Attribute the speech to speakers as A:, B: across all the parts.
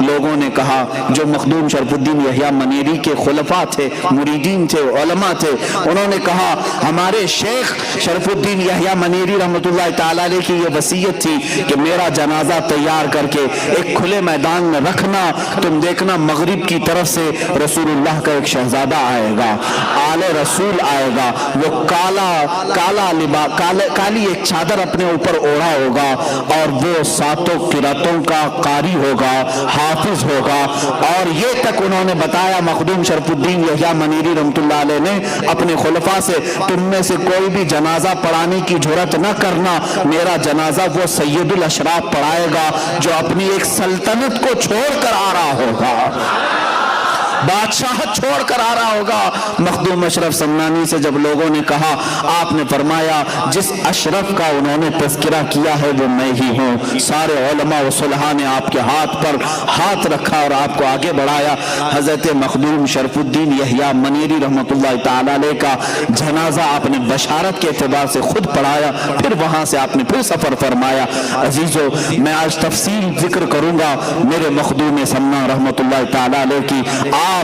A: لوگوں نے کہا، جو مخدوم شرف الدین یحییٰ منیری کے خلفاء تھے، مریدین تھے، علماء تھے، انہوں نے کہا ہمارے شیخ شرف الدین یحییٰ منیری رحمۃ اللہ تعالی علیہ کی یہ وصیت تھی کہ میرا جنازہ تیار کر کے ایک کھلے میدان میں رکھنا، تم دیکھنا مغرب کی طرف سے رسول اللہ کا ایک شہزادہ آئے گا، آل رسول آئے گا، وہ کالی ایک چادر اپنے اوپر اوڑھا ہوگا اور وہ ساتوں قراتوں کا قاری ہوگا، حافظ ہوگا۔ اور یہ تک انہوں نے بتایا مخدوم شرف الدین یحییٰ منیری رحمۃ اللہ علیہ نے اپنے خلفاء سے، تم میں سے کوئی بھی جنازہ پڑھانے کی جرات نہ کرنا، میرا جنازہ وہ سید الاشراف پڑھائے گا جو اپنی ایک سلطنت کو چھوڑ کر آ رہا ہوگا، بادشاہ چھوڑ کر آ رہا ہوگا۔ مخدوم اشرف سمنانی سے جب لوگوں نے کہا، آپ نے فرمایا جس اشرف کا انہوں نے تذکرہ کیا ہے وہ میں ہی ہوں۔ سارے علماء و صلحاء نے آپ کے ہاتھ پر ہاتھ رکھا اور آپ کو آگے بڑھایا۔ حضرت مخدوم شرف الدین یحییٰ منیری رحمۃ اللہ تعالی علیہ کا جنازہ آپ نے بشارت کے اعتبار سے خود پڑھایا، پھر وہاں سے آپ نے پھر سفر فرمایا۔ عزیزو، میں آج تفصیل ذکر کروں گا میرے مخدوم سمنا رحمۃ اللہ تعالی علیہ کی۔ آپ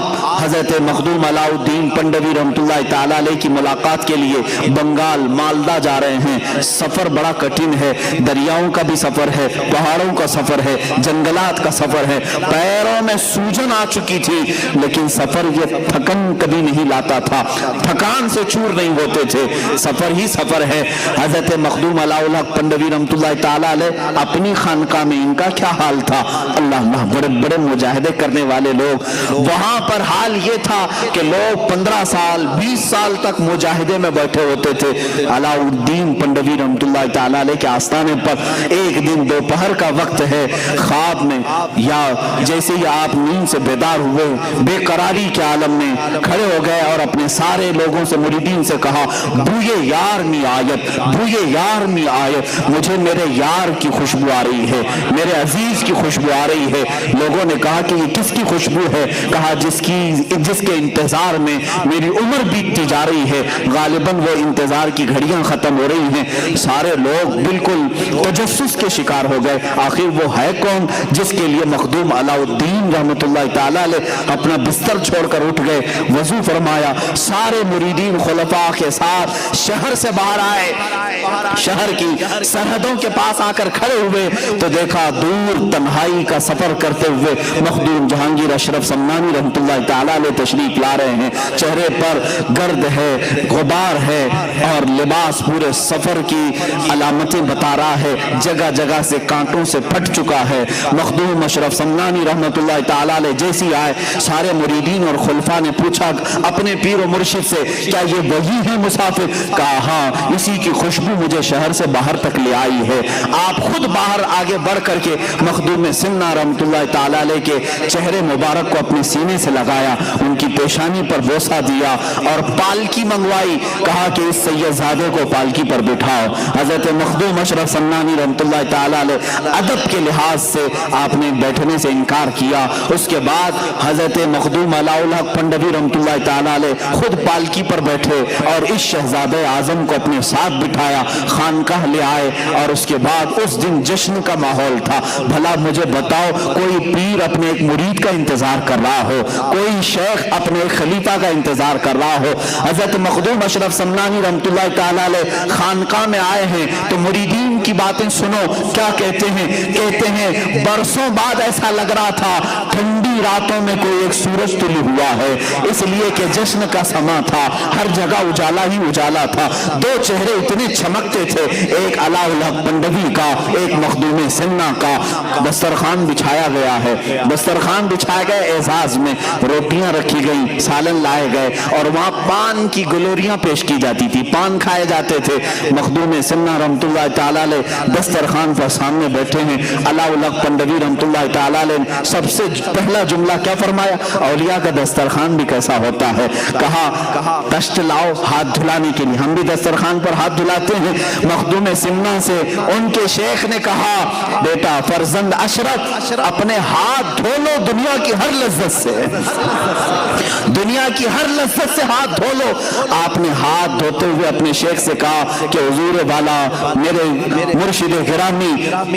A: حضرت مخدوم علاء الدین پنڈوی رحمۃ اللہ تعالی علیہ کی ملاقات کے لیے بنگال مالدہ جا رہے ہیں۔ سفر بڑا کٹھن ہے، دریاؤں کا بھی سفر ہے، پہاڑوں کا سفر ہے، جنگلات کا سفر ہے، پیروں میں سوجن آ چکی تھی، لیکن سفر یہ تھکن کبھی نہیں لاتا تھا، تھکان سے چور نہیں ہوتے تھے، سفر ہی سفر ہے۔ حضرت مخدوم علاء الحق پنڈوی رحمۃ اللہ تعالی علیہ اپنی خانقاہ میں ان کا کیا حال تھا؟ اللہ، بڑے بڑے مجاہدے کرنے والے لوگ، وہاں پر حال یہ تھا کہ لوگ 15 سال 20 سال تک مجاہدے میں بیٹھے ہوتے تھے۔ علاء الدین پنڈوی رحمۃ اللہ تعالی علیہ کے آستانے پر ایک دن دوپہر کا وقت ہے، خواب میں یا جیسے ہی آپ نیند سے بیدار ہوئے، بے قراری کے عالم میں کھڑے ہو گئے اور اپنے سارے لوگوں سے، مریدین سے کہا، بوئے یار می آیت، بوئے یار می آیت، مجھے میرے یار کی خوشبو آ رہی ہے، میرے عزیز کی خوشبو آ رہی ہے۔ لوگوں نے کہا کہ یہ کس کی خوشبو ہے؟ کہا جس کے انتظار میں میری عمر بیتتی جا رہی ہے، غالباً وہ انتظار کی گھڑیاں ختم ہو رہی ہیں۔ سارے لوگ بالکل تجسس کے شکار ہو گئے، آخر وہ ہے کون جس کے لیے مخدوم علاء الدین رحمۃ اللہ تعالی علیہ اپنا بستر چھوڑ کر اٹھ گئے، وضو فرمایا، سارے مریدین خلفاء کے ساتھ شہر سے باہر آئے، شہر کی سرحدوں کے پاس آ کر کھڑے ہوئے تو دیکھا دور تنہائی کا سفر کرتے ہوئے مخدوم جہانگیر اشرف سمنانی رحمۃ اللہ تعالیٰ علیہ تشریف لا رہے ہیں۔ چہرے پر گرد ہے، غبار ہے اور لباس پورے سفر کی علامتیں بتا رہا ہے، جگہ جگہ سے کانٹوں سے پھٹ چکا ہے۔ مخدوم اشرف سمنانی رحمۃ اللہ تعالیٰ علیہ جیسی آئے، سارے مریدین اور خلفاء نے پوچھا اپنے پیر و مرشد سے، کیا یہ وہی ہے مسافر؟ کہا ہاں، اسی کی خوشبو مجھے شہر سے باہر تک لے آئی ہے۔ آپ خود باہر آگے بڑھ کر کے مخدوم سمنا رحمۃ اللہ تعالیٰ علیہ کے چہرے مبارک کو اپنے سینے سے لگایا، ان کی پیشانی پر بوسہ دیا اور پالکی منگوائی، کہا کہ اس سید زادے کو پالکی پر بٹھاؤ۔ حضرت مخدوم اشرف سمنانی رحمۃ اللہ تعالیٰ علیہ ادب کے لحاظ سے آپ نے بیٹھنے سے انکار کیا۔ اس کے بعد حضرت مخدوم علاء الحق پنڈوی رحمۃ اللہ تعالیٰ علیہ خود پالکی پر بیٹھے اور اس شہزادہ اعظم کو اپنے ساتھ بٹھایا، خانقاہ لے آئے اور اس کے بعد اس دن جشن کا ماحول تھا۔ بھلا مجھے بتاؤ، کوئی پیر اپنے ایک مرید کا انتظار کر رہا ہو، کوئی شیخ اپنے ایک خلیفہ کا انتظار کر رہا ہو؟ حضرت مخدوم اشرف سمنانی رحمۃ اللہ تعالیٰ علیہ خانقاہ میں آئے ہیں تو مریدین کی باتیں سنو، کیا کہتے ہیں؟ کہتے ہیں برسوں بعد ایسا لگ رہا تھا ٹھنڈی راتوں میں کوئی ایک سورج طلوع ہوا ہے، اس لیے کہ جشن کا سما تھا، ہر جگہ اجالا ہی اجالا تھا، دو چہرے اتنے چمکتے تھے، ایک علاء الحق پنڈوی کا، ایک مخدوم سمنا کا۔ دسترخوان بچھایا گیا ہے، دسترخوان بچھائے گئے، اعزاز میں روٹیاں رکھی گئیں، سالن لائے گئے اور وہاں پان کی گلوریاں پیش کی جاتی تھی، پان کھائے جاتے تھے۔ مخدوم سمنا رحمۃ اللہ تعالیٰ علیہ دسترخوان پر سامنے بیٹھے ہیں۔ علاء الحق پنڈوی رحمۃ اللہ تعالیٰ علیہ سب سے پہلا جملہ کیا فرمایا؟ اولیاء کا دسترخوان بھی کیسا ہوتا ہے؟ کہا تشت لاؤ ہاتھ دھلانے کے لیے، ہم بھی دسترخوان پر ہاتھ دھلاتے ہیں۔ مخدوم سمنا سے ان کے شیخ نے کہا، بیٹا فرزند اشرف، اپنے ہاتھ دھو لو دنیا کی ہر لذت سے، دنیا کی ہر لذت سے ہاتھ دھو لو. آپ نے ہاتھ دھوتے ہوئے اپنے شیخ سے کہا کہ حضور والا میرے مرشد گرامی،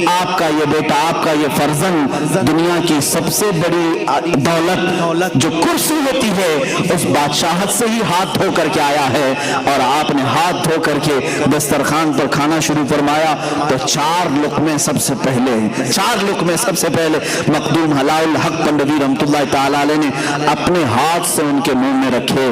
A: آپ کا یہ بیٹا، آپ کا یہ فرزند دنیا کی سب سے بڑی دولت جو کرسی ہوتی ہے اس بادشاہت سے ہی ہاتھ دھو کر کے آیا ہے. اور آپ نے ہاتھ دھو کر کے دسترخوان پر کھانا شروع فرمایا تو 4 لقمے سب سے پہلے مخدوم حلال الحق پنڈوی رحمت اللہ تعالی علیہ نے اپنے ہاتھ سے ان کے منہ میں رکھے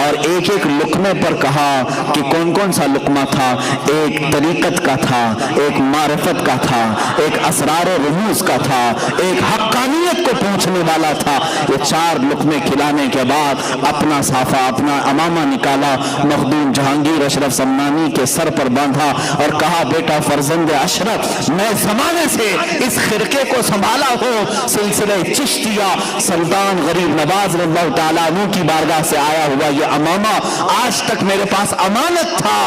A: اور ایک ایک لقمے پر کہا کہ کون کون سا لقمہ تھا. ایک طریقت کا تھا، ایک معرفت کا تھا، ایک اسرار و رموز کا تھا، ایک حقانیت کو پہنچنے والا تھا. یہ 4 لقمے کھلانے کے بعد اپنا صافہ، اپنا امامہ نکالا، مخدوم جہانگیر اشرف سمنانی کے سر پر باندھا اور کہا بیٹا فرزند اشرف، میں زمانے سے اس خرقے کو سنبھالا ہوں، سلسلہ چشتیہ سلطان غریب نواز رضی اللہ تعالیٰ عنہ کی بارگاہ سے آیا ہوا یہ امامہ آج تک میرے پاس امانت تھا.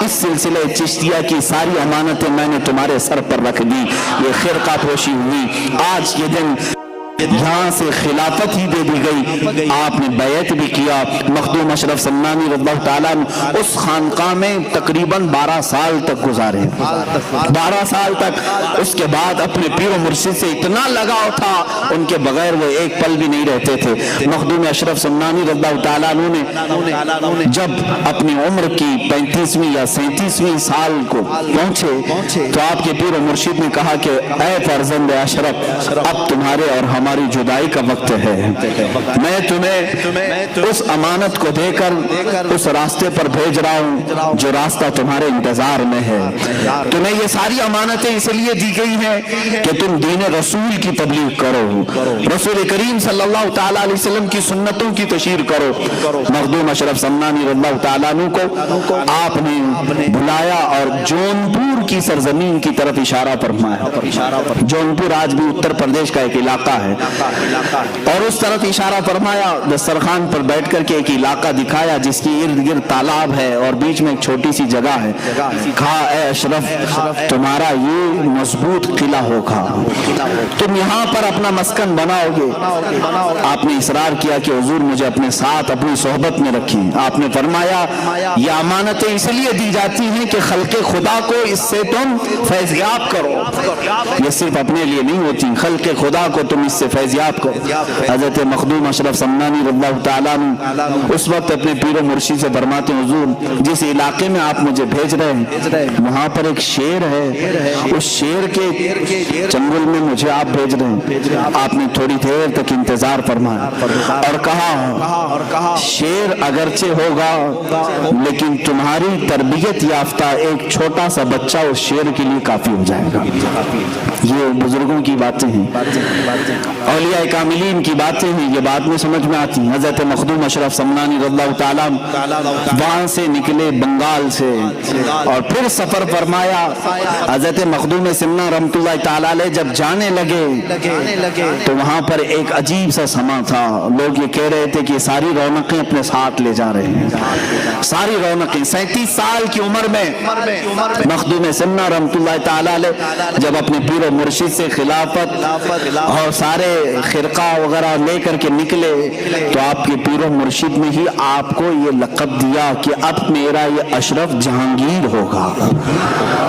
A: اس سلسلہ چشتیہ کی ساری امانتیں میں نے تمہارے سر پر رکھ دی. یہ خرقہ پوشی ہوئی. آج یہ دن یہاں سے خلافت ہی دے دی گئی. آپ نے بیعت بھی کیا. مخدوم اشرف سمنانی رضی اللہ تعالیٰ عنہ اس خانقاہ میں تقریباً 12 سال تک گزارے. 12 سال تک. اس کے بعد اپنے پیر و مرشد سے اتنا لگاؤ تھا ان کے بغیر وہ ایک پل بھی نہیں رہتے تھے. مخدوم اشرف سمنانی رضی اللہ تعالیٰ عنہ نے جب اپنی عمر کی 35ویں یا 37ویں سال کو پہنچے تو آپ کے پیر و مرشد نے کہا کہ اے فرزند اشرف، اب تمہارے اور ہماری جدائی کا وقت ہے. میں تمہیں اس امانت کو دے کر اس راستے پر بھیج رہا ہوں جو راستہ تمہارے انتظار میں ہے. تمہیں یہ ساری امانتیں اس لیے دی گئی ہیں کہ تم دین رسول کی تبلیغ کرو، رسول کریم صلی اللہ تعالیٰ علیہ وسلم کی سنتوں کی تشہیر کرو. مخدوم اشرف سمنانی رضی اللہ تعالیٰ عنہ کو آپ نے بلایا اور جونپور کی سرزمین کی طرف اشارہ فرمایا. جونپور آج بھی اتر پردیش کا ایک علاقہ ہے اور اس طرف اشارہ فرمایا. دسترخوان پر بیٹھ کر کے ایک علاقہ دکھایا جس کی ارد گرد تالاب ہے اور بیچ میں ایک چھوٹی سی جگہ ہے. کہا اے اشرف، تمہارا یہ مضبوط قلعہ ہوگا، تم یہاں پر اپنا مسکن بناؤ گے. آپ نے اصرار کیا کہ حضور مجھے اپنے ساتھ اپنی صحبت میں رکھیں. آپ نے فرمایا یہ امانتیں اس لیے دی جاتی ہیں کہ خلق خدا کو اس سے تم فیضیاب کرو. یہ صرف اپنے لیے نہیں ہوتی، خلق خدا کو تم اس سے فیضیاب کرو. حضرت مخدوم اشرف سمنانی رضی اللہ تعالیٰ عنہ اس وقت اپنے پیر و مرشد سے فرماتے ہیں حضور جس علاقے میں آپ مجھے بھیج رہے ہیں وہاں پر ایک شیر ہے، اس شیر کے چنگل میں مجھے آپ بھیج رہے ہیں. آپ نے تھوڑی دیر تک انتظار فرمایا اور کہا شیر اگرچہ ہوگا لیکن تمہاری تربیت یافتہ ایک چھوٹا سا بچہ اس شیر کے لیے کافی ہو جائے گا. یہ بزرگوں کی باتیں ہیں، اولیاء کاملین کی باتیں ہیں، یہ بات میں سمجھ میں آتی ہیں. حضرت مخدوم اشرف سمنانی رضی اللہ تعالیٰ وہاں سے نکلے بنگال سے اور پھر سفر فرمایا. حضرت مخدوم سمنا رحمت اللہ تعالیٰ علیہ جب جانے لگے تو وہاں پر ایک عجیب سا سما تھا. لوگ یہ کہہ رہے تھے کہ ساری رونقیں اپنے ساتھ لے جا رہے ہیں. ساری رونقیں 37 سال کی عمر میں مخدوم سمنا رحمت اللہ تعالیٰ علیہ جب اپنے پیر و مرشد سے خلافت اور سارے خرقہ وغیرہ لے کر کے نکلے تو آپ کے پیر و مرشد نے ہی آپ کو یہ لقب دیا کہ اب میرا یہ اشرف جہانگیر ہوگا.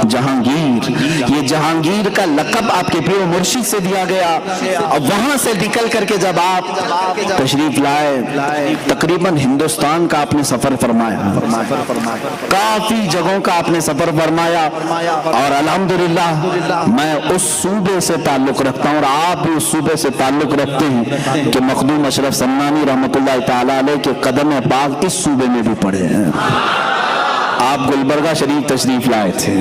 A: جہانگیر، یہ جہانگیر کا لقب آپ کے پیر و مرشد سے دیا گیا. اور وہاں سے نکل کر کے جب آپ تشریف لائے تقریباً ہندوستان کا آپ نے سفر فرمایا، کافی جگہوں کا آپ نے سفر فرمایا اور الحمدللہ میں اس صوبے سے تعلق رکھتا ہوں اور آپ بھی اس صوبے سے تعلق رکھتے ہیں کہ مخدوم اشرف سمنانی رحمت اللہ تعالیٰ علیہ کے قدم پاک اس صوبے میں بھی پڑے ہیں. آپ گلبرگہ شریف تشریف لائے تھے.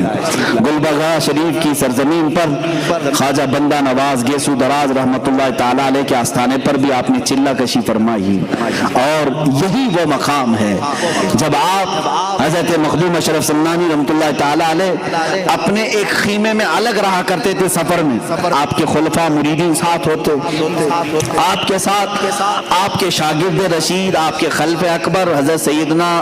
A: گلبرگہ شریف کی سرزمین پر خواجہ بندہ نواز گیسو دراز رحمت اللہ تعالیٰ علیہ کے آستانے پر بھی آپ نے چلہ کشی فرمائی اور یہی وہ مقام ہے جب آپ حضرت مخدوم اشرف سمنانی رحمت اللہ تعالیٰ علیہ اپنے ایک خیمے میں الگ رہا کرتے تھے. سفر میں آپ کے خلفاء مریدین ساتھ ہوتے، آپ کے ساتھ آپ کے شاگرد رشید، آپ کے خلف اکبر حضرت سیدنا